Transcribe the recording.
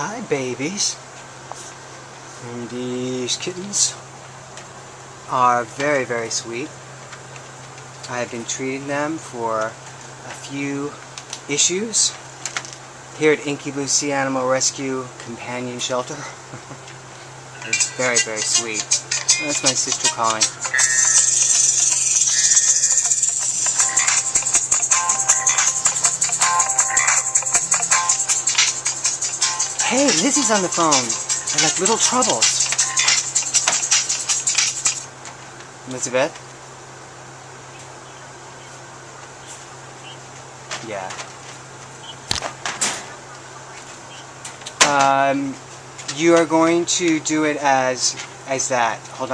Hi, babies. And these kittens are very, very sweet. I have been treating them for a few issues here at Inky Sea Animal Rescue Companion Shelter. It's very, very sweet. That's my sister calling. Hey, Lizzie's on the phone. They're like little troubles. Elizabeth? Yeah. You are going to do it as that. Hold on.